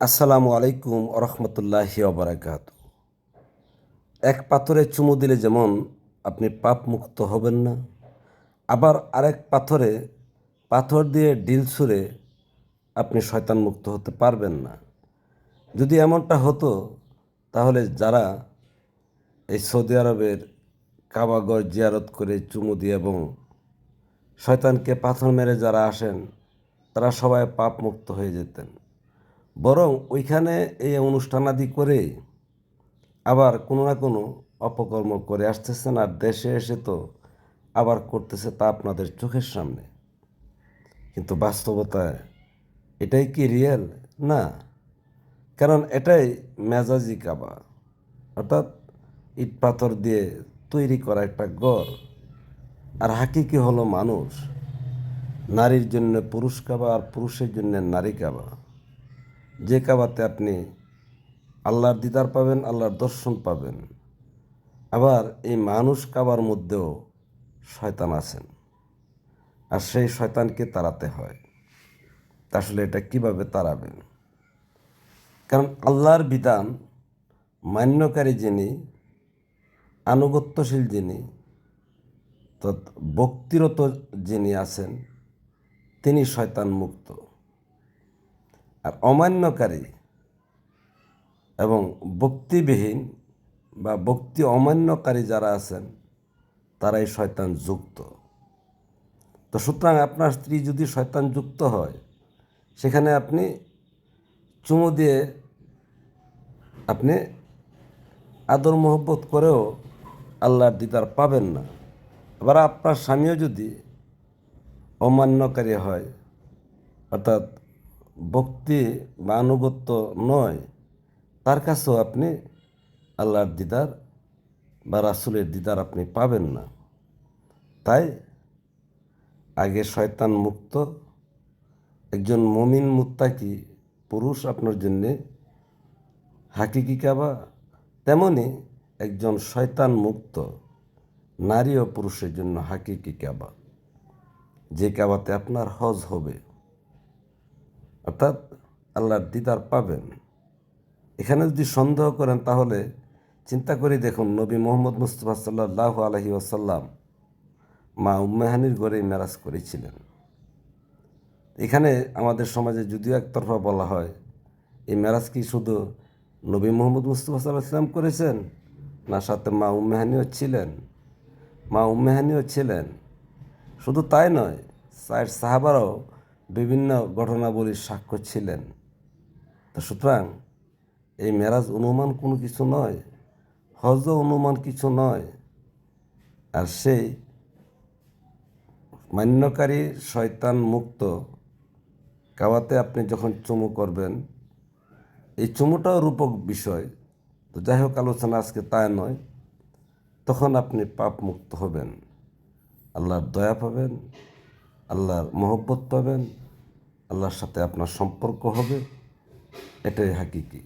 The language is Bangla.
আসসালামু আলাইকুম রহমতুল্লাহি ওবরাকাত। এক পাথরে চুমু দিলে যেমন আপনি পাপ মুক্ত হবেন না, আবার আরেক পাথর দিয়ে ডিল ছুঁড়ে আপনি শয়তান মুক্ত হতে পারবেন না। যদি এমনটা হতো তাহলে যারা এই সৌদি আরবের কাবাগর জিয়ারত করে চুমু দিয়ে এবং শয়তানকে পাথর মেরে যারা আসেন তারা সবাই পাপ মুক্ত হয়ে যেতেন। বরং ওইখানে এই অনুষ্ঠানাদি করে আবার কোনো না কোনো অপকর্ম করে আসতেছেন, আর দেশে এসে তো আবার করতেছে তা আপনাদের চোখের সামনে। কিন্তু বাস্তবতায় এটাই কি রিয়েল? না, কারণ এটাই মেজাজি কাবা, অর্থাৎ ইট পাথর দিয়ে তৈরি করা একটা ঘর। আর হাকিকি হলো মানুষ, নারীর জন্য পুরুষ কাবা আর পুরুষের জন্য নারী কাবা, যে কাবাতে আপনি আল্লাহর দিদার পাবেন, আল্লাহর দর্শন পাবেন। আবার এই মানুষ কাবার মধ্যেও শয়তান আছেন, আর সেই শয়তানকে তাড়াতে হয়। আসলে এটা কিভাবে তাড়াবেন? কারণ আল্লাহর বিধান মান্যকারী যিনি, আনুগত্যশীল যিনি, ভক্তিরত যিনি আছেন, তিনি শয়তান মুক্ত। আর অমান্যকারী এবং ভক্তিবিহীন বা ভক্তি অমান্যকারী যারা আছেন তারাই শয়তান যুক্ত। তো সুতরাং আপনার স্ত্রী যদি শয়তান যুক্ত হয়, সেখানে আপনি চুমু দিয়ে আপনি আদর মোহব্বত করেও আল্লাহর দিদার পাবেন না। আবার আপনার স্বামীও যদি অমান্যকারী হয়, অর্থাৎ ভক্তি বা আনুগত্য নয়, তার কাছেও আপনি আল্লাহর দিদার বা রাসূলের দিদার আপনি পাবেন না। তাই আগে শয়তান মুক্ত একজন মুমিন মুত্তাকি পুরুষ আপনার জন্যে হাকিকি কাবা, তেমনি একজন শয়তান মুক্ত নারী ও পুরুষের জন্য হাকিকি কাবা, যে কাবাতে আপনার হজ হবে, অর্থাৎ আল্লাহর দিদার পাবেন। এখানে যদি সন্দেহ করেন তাহলে চিন্তা করে দেখুন, নবী মোহাম্মদ মুস্তাফা সাল্লাল্লাহু আলাইহি ওয়াসাল্লাম মা উম্মে হানির ঘরেই মেরাজ করেছিলেন। এখানে আমাদের সমাজে যদিও একতরফা বলা হয়, এই মেরাজ কি শুধু নবী মোহাম্মদ মুস্তাফা সাল্লাল্লাহু আলাইহি ওয়াসাল্লাম করেছেন, না সাথে মা উম্মে হানিও ছিলেন? মা উম্মে হানিও ছিলেন। শুধু তাই নয়, সাহাবারাও বিভিন্ন ঘটনাবলীর সাক্ষ্য ছিলেন। তো সুতরাং এই মেরাজ অনুমান কোনো কিছু নয়, হজও অনুমান কিছু নয়। আর সেই মান্যকারী শয়তান মুক্ত কাবাতে আপনি যখন চুমু করবেন, এই চুমুটাও রূপক বিষয়। তো যাই হোক, আলোচনা আজকে তাই নয়। তখন আপনি পাপ মুক্ত হবেন, আল্লাহর দয়া পাবেন, আল্লাহর মহব্বত পাবেন, আল্লাহর সাথে আপনার সম্পর্ক হবে। এটাই হাকিকি।